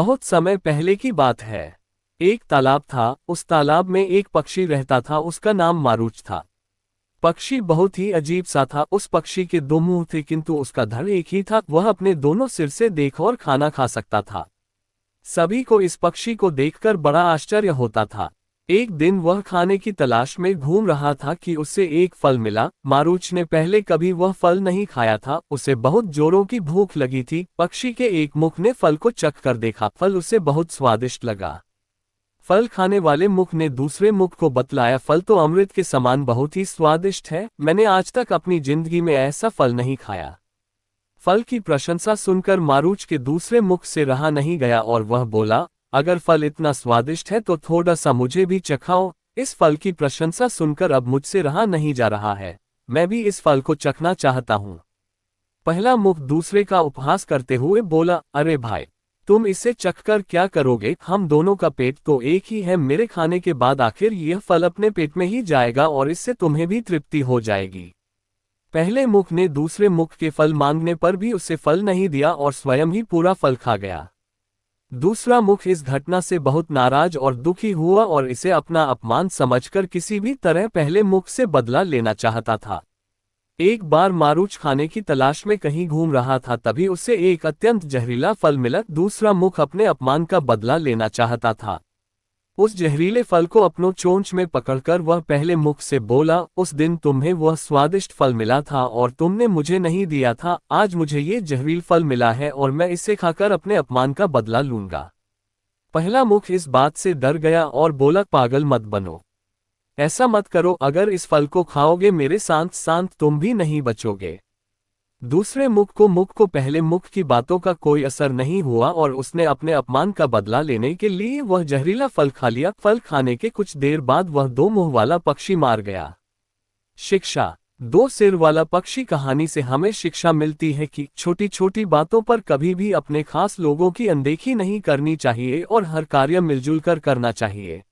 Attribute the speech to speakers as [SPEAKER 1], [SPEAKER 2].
[SPEAKER 1] बहुत समय पहले की बात है। एक तालाब था, उस तालाब में एक पक्षी रहता था, उसका नाम मारूच था। पक्षी बहुत ही अजीब सा था। उस पक्षी के दो मुंह थे, किंतु उसका धड़ एक ही था। वह अपने दोनों सिर से देख और खाना खा सकता था। सभी को इस पक्षी को देखकर बड़ा आश्चर्य होता था। एक दिन वह खाने की तलाश में घूम रहा था कि उसे एक फल मिला। मारूच ने पहले कभी वह फल नहीं खाया था, उसे बहुत जोरों की भूख लगी थी। पक्षी के एक मुख ने फल को चख कर देखा, फल उसे बहुत स्वादिष्ट लगा। फल खाने वाले मुख ने दूसरे मुख को बतलाया, फल तो अमृत के समान बहुत ही स्वादिष्ट है, मैंने आज तक अपनी जिंदगी में ऐसा फल नहीं खाया। फल की प्रशंसा सुनकर मारूच के दूसरे मुख से रहा नहीं गया और वह बोला, अगर फल इतना स्वादिष्ट है तो थोड़ा सा मुझे भी चखाओ। इस फल की प्रशंसा सुनकर अब मुझसे रहा नहीं जा रहा है, मैं भी इस फल को चखना चाहता हूँ। पहला मुख दूसरे का उपहास करते हुए बोला, अरे भाई, तुम इसे चखकर क्या करोगे, हम दोनों का पेट तो एक ही है, मेरे खाने के बाद आखिर यह फल अपने पेट में ही जाएगा और इससे तुम्हें भी तृप्ति हो जाएगी। पहले मुख ने दूसरे मुख के फल मांगने पर भी उसे फल नहीं दिया और स्वयं ही पूरा फल खा गया। दूसरा मुख इस घटना से बहुत नाराज और दुखी हुआ और इसे अपना अपमान समझकर किसी भी तरह पहले मुख से बदला लेना चाहता था। एक बार मारूच खाने की तलाश में कहीं घूम रहा था, तभी उसे एक अत्यंत जहरीला फल मिला। दूसरा मुख अपने अपमान का बदला लेना चाहता था। उस जहरीले फल को अपनों चोंच में पकड़कर वह पहले मुख से बोला, उस दिन तुम्हें वह स्वादिष्ट फल मिला था और तुमने मुझे नहीं दिया था, आज मुझे ये जहरील फल मिला है और मैं इसे खाकर अपने अपमान का बदला लूंगा। पहला मुख इस बात से डर गया और बोला, पागल मत बनो, ऐसा मत करो, अगर इस फल को खाओगे मेरे साथ साथ तुम भी नहीं बचोगे। दूसरे मुख को पहले मुख की बातों का कोई असर नहीं हुआ और उसने अपने अपमान का बदला लेने के लिए वह जहरीला फल खा लिया। फल खाने के कुछ देर बाद वह दो मुंह वाला पक्षी मार गया। शिक्षा। दो सिर वाला पक्षी कहानी से हमें शिक्षा मिलती है कि छोटी छोटी बातों पर कभी भी अपने खास लोगों की अनदेखी नहीं करनी चाहिए और हर कार्य मिलजुल कर करना चाहिए।